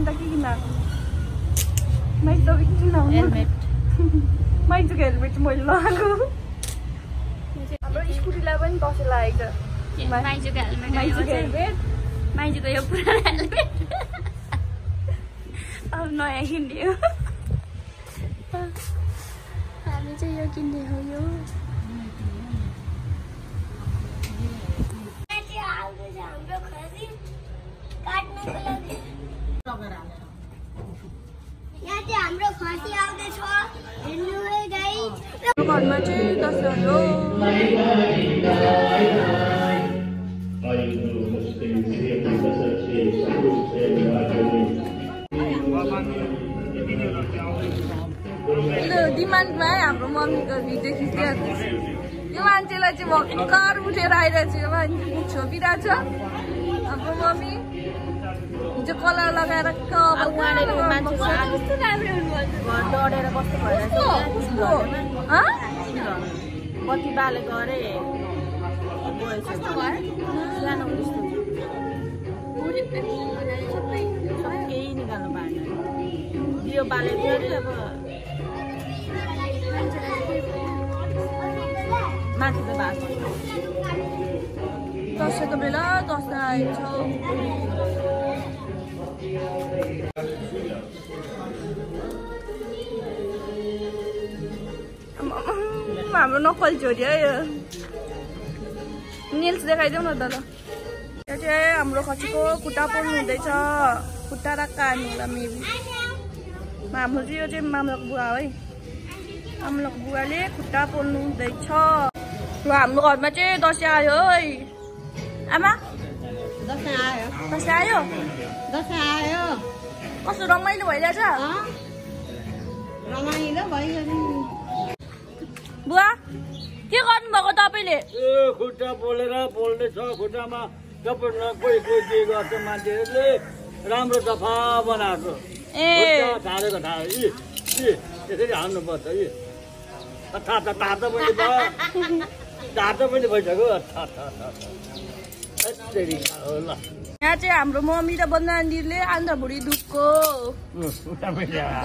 किन्दा के किन्दा माइक त किन हेलमेट माइकको हेलमेट मैले लगाएको हाम्रो स्कुटीलाई पनि दसैँ लागेको छ माइजूको हेलमेट माइजूको यो पुरानो हेलमेट अब नयाँ किन्ने हो हामी चाहिँ यो किन्ने हो यो हाम्रो खसी आउँदैछ हेर्नु है गाइस घरमा चाहिँ दसैँ हो डिमान्डमा हाम्रो मम्मीको भिडियो खिचिरहेको यो मान्छेलाई चाहिँ भर्खर उठेर आइरहेको छ यो मान्छे छोपिरहेको छ हाम्रो मम्मी हिजो कलर लगाएर बत्ती बालेको अरे केही निकाल्नु पाएन दियो बालेको अरे अब माथि त भएको दसैँको बेला दसैँ आएछ हाम्रो नक्कली छोरी है यो नेल्स देखाइदेऊ न त यो चाहिँ हाम्रो खसीको खुट्टा पोल्नु हुँदैछ खुट्टा र कान होला मेबी हाम्रो चाहिँ यो चाहिँ मामलाको बुवा है मामलाको बुवाले खुट्टा पोल्नु हुँदैछ ल हाम्रो घरमा चाहिँ दसैँ आयो है आमा दसैँ आयो दसैँ आयो दसैँ आयो कस्तो रमाइलो भइरहेछ रमाइलो भइगयो बुवा के गर्नुभएको तपाईँले खुट्टा पोलेर पोल्दैछ खुट्टामा सबै नकोही के गर्छ मान्छेहरूले राम्रो सफा बनाएको झारेको थाहा यसरी हाल्नुपर्छ तातो पनि भयो तातो पनि भइसक्यो ल यहाँ चाहिँ हाम्रो मम्मी र बन्दानीले आन्ध्रभुडी दुधको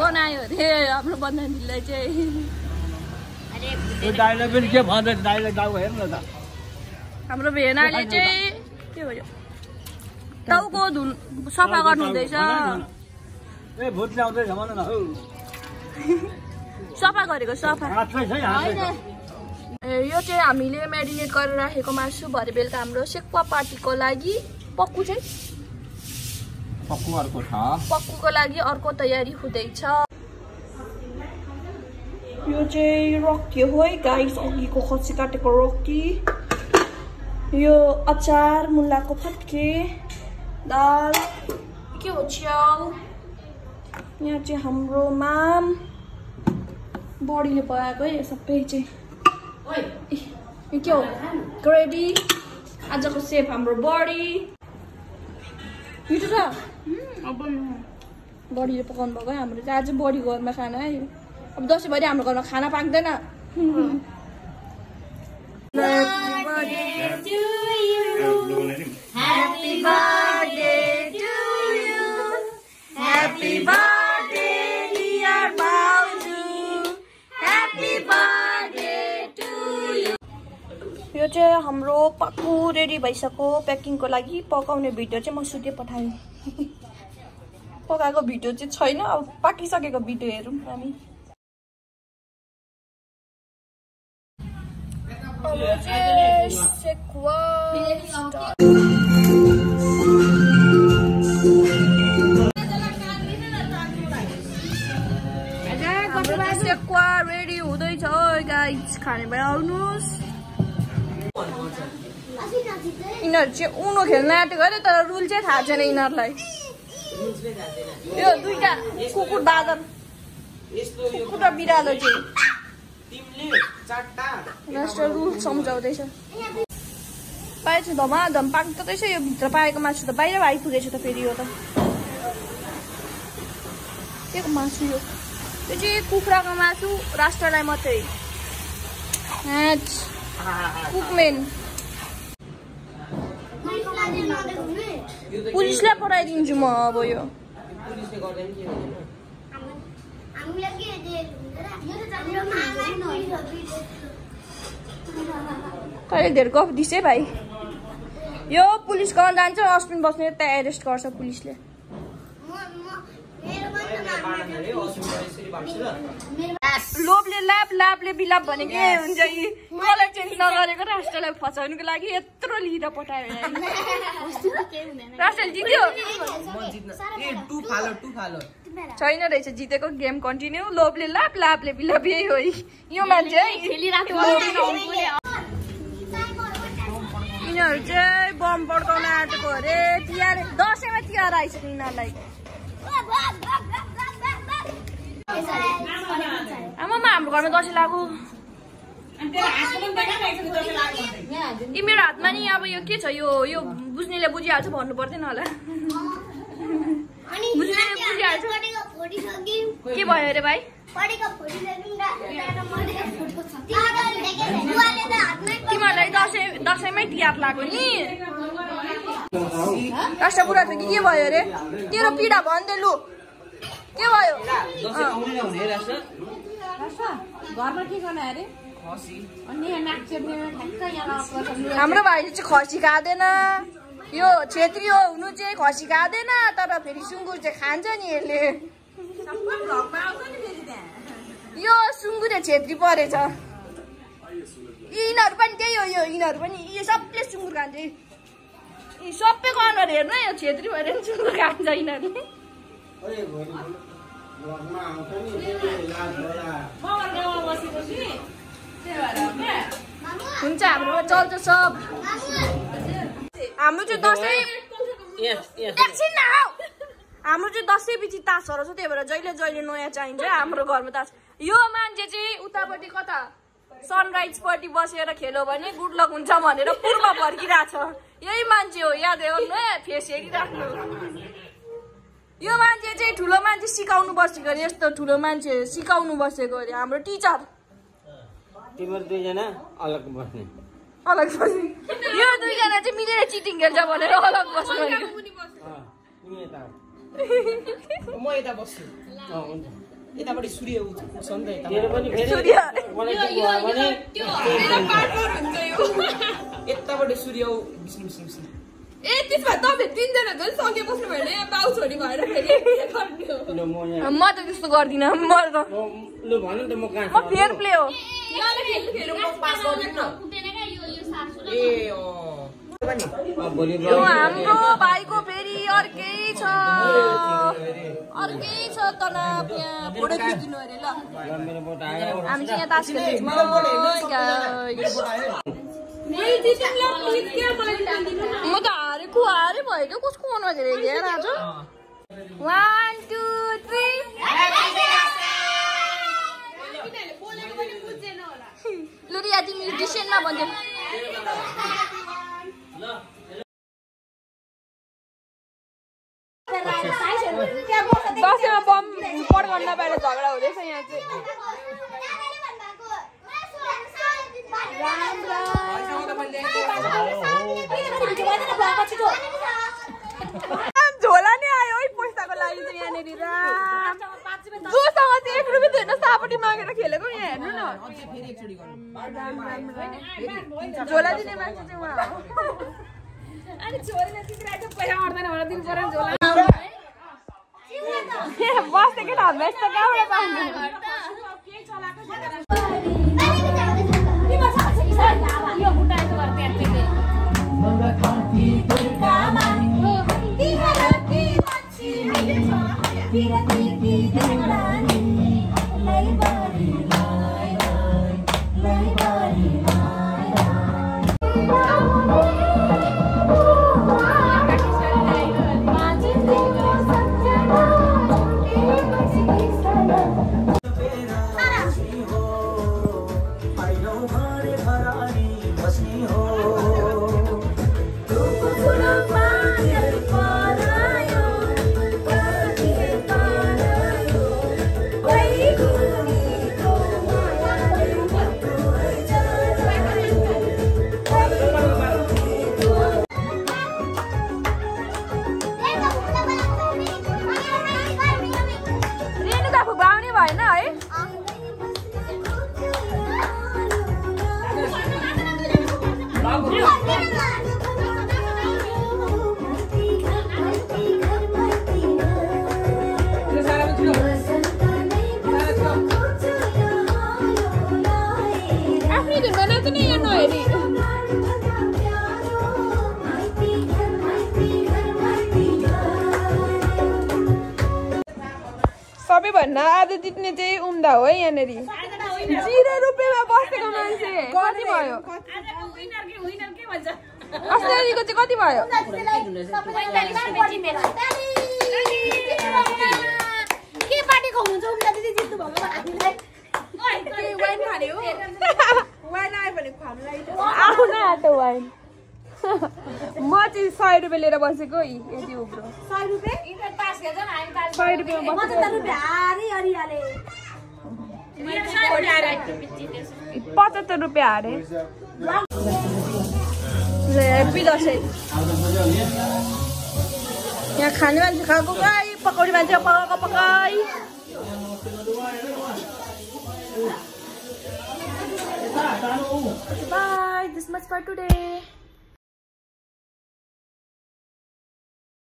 बनायो अरे हाम्रो बन्दानीलाई चाहिँ दाइलाई पनि के भन्दैछ दाइलाई गाउँ हेर्नु न त हाम्रो भेनाले चाहिँ के भयो टाउको सफा गर्नु हुँदैछ ए भूत ल्याउँदैछ भन न हौ सफा गरेको सफा हातमै छ हातमै यो चाहिँ हामीले म्यारिनेट गरेर राखेको मासु भरे बेलुका हाम्रो सेक्वा पार्टीको लागि पक्कुको लागि अर्को तयारी हुँदैछ यो चाहिँ रक्की हो है गाइस अघिको खसी काटेको रक्की यो अचार मुलाको फट्के दाल के हो च्याउ यहाँ चाहिँ हाम्रो माम बडीले पकाएको है सबै चाहिँ यो के हो ग्रेभी आजको सेफ हाम्रो बडी मिठो छ बडीले पकाउनु भएको है हाम्रो चाहिँ आज बडी घरमा खाना है अब दसैँभरि हाम्रो घरमा खाना पाक्दैन यो चाहिँ हाम्रो पक्कु रेडी भइसक्यो प्याकिङको लागि पकाउने भिडियो चाहिँ म सुते पठाएँ पकाएको भिडियो चाहिँ छैन अब पाकिसकेको भिडियो हेरौँ हामी सेक्वा रेडी हुँदैछ गाइस खाने भए आउनुहोस् यिनीहरू चाहिँ उनो खेल्न आँटेको अरे तर रुल चाहिँ थाहा छैन यिनीहरूलाई यो दुईटा कुकुर बादल कुकुर र बिरालो चाहिँ लास्ट रुल सम्झाउँदैछ पाएछ धमाधम पाक्दैछ यो भित्र पाएको मासु त बाहिर आइपुगेछ त फेरि यो त के को मासु यो चाहिँ कुखुराको मासु राष्ट्रलाई मात्रै कुकमेन पुलिसलाई पठाइदिन्छु म अब यो कहिले धेरै गफ दिस है भाइ यो पुलिस कहाँ जान्छ अश्विन बस्ने त्यहाँ एरेस्ट गर्छ पुलिसले लोभले लाभले बिलाप भनेकै हुन्छ यी कलर चेन्ज नगरेको राष्ट्रलाई फसाउनुको लागि यत्रो लिएर पठायो राष्ट्रले जित्यो छैन रहेछ जितेको गेम कन्टिन्यू लोभले लाभले बिलाप यही हो यो मान्छे यिनीहरू चाहिँ बम पड्काउन आँटेको अरे तिहार दसैँमा तिहार आइसक्यो यिनीहरूलाई आमामा हाम्रो घरमा दसैँ लाग्यो यी मेरो हातमा नि अब यो के छ यो बुझ्नेले बुझिहाल्छ भन्नु पर्दैन होला के भयो अरे भाइ तिमीहरूलाई दसैँमै तिहार लाग्यो नि राष्ट्र बुढा त के भयो अरे तेरो पीडा भन्दे लु के भयो घरमा के गर्ने अरे हाम्रो भाइले चाहिँ खसी खाँदैन यो छेत्री हो हुनु चाहिँ खसी खाँदैन तर फेरि सुँगुर चाहिँ खान्छ नि यसले यो सुँगुर छेत्री परेछ यिनीहरू पनि त्यही हो यिनीहरू पनि यी सबले सुँगुर खान्छ यी सबैको अनुहार हेर्नु यो छेत्री भएर पनि सुँगुर खान्छ यिनीहरू हुन्छ हाम्रो चल्छ सब हाम्रो चाहिँ दसैँ हाम्रो चाहिँ दसैँ पछि तासहरू छ त्यही भएर जहिले नयाँ चाहिन्छ हाम्रो घरमा तास यो मान्छे चाहिँ उतापट्टि कता सनराइजपट्टि बसेर खेल्यो भने गुड लक हुन्छ भनेर पूर्व फर्किरहेछ यही मान्छे हो याद गर्नु है फेस हेरिराख्नु यो मान्छे चाहिँ ठुलो मान्छे सिकाउनु बसेको अरे यस्तो ठुलो मान्छे सिकाउनु बसेको अरे हाम्रो टिचर तिम्रो दुईजना अलग बस्ने यो दुईजना चाहिँ मिलेर चिटिङ खेल्छ भनेर अलग बस्नु म यता बस्छु यताबाट सूर्य उठ्छ नि त यताबाट सूर्य ए त्यसमा तपाईँ तीनजना झन् सँगै बस्नु भयो भने बाउ छोरी भएर फेरि म त त्यस्तो गर्दिनँ म फेयर प्ले हो हाम्रो भाइको फेरि अर्कै छ तनाव यहाँ फोटो खिचिदिनु अरे ल हामी चाहिँ यहाँ तास खेल्दैछौँ म त हारेको भयो क्या कसको अनुहार हेरेर आज 1 2 3 लु रिया तिमी डिसेनमा भन्थ्यौ दसैँमा बम पड्काउन नपाएर झगडा हुँदैछ यहाँ चाहिँ झोला नै आयो है पैसाको लागि चाहिँ यहाँनिर जोसँग चाहिँ 1 रुपियाँ होइन सापट्टि मागेर खेलेको यहाँ हेर्नु न झोला दिने मान्छे चाहिँ उहाँ हो बस्ने केटा यस्तो कहाँबाट पाउँदैन भन्न आज जित्ने चाहिँ उम्दा हो है यहाँनिर 0 रुपियाँमा बसेको मान्छे कति भयो अस्तिको चाहिँ कति भयो के पार्टी खुवाउनुहुन्छ उम्दा दिदी जित्नु भएको हामीलाई वाइन खाने हो वाइन आयो भने खुवाउनुलाई आउन आँटो वाइन म चाहिँ 100 रुपियाँ लिएर बसेको यति उब्रो 100 रुपियाँ 100 रुपियाँमा म त रुपियाँ हारी हरियाले 75 रुपियाँ हारे हेप्पी दसैँ यहाँ खाने मान्छे खाएको गाई पकाउने मान्छे पकाएको पकाइ Bye. This much for today.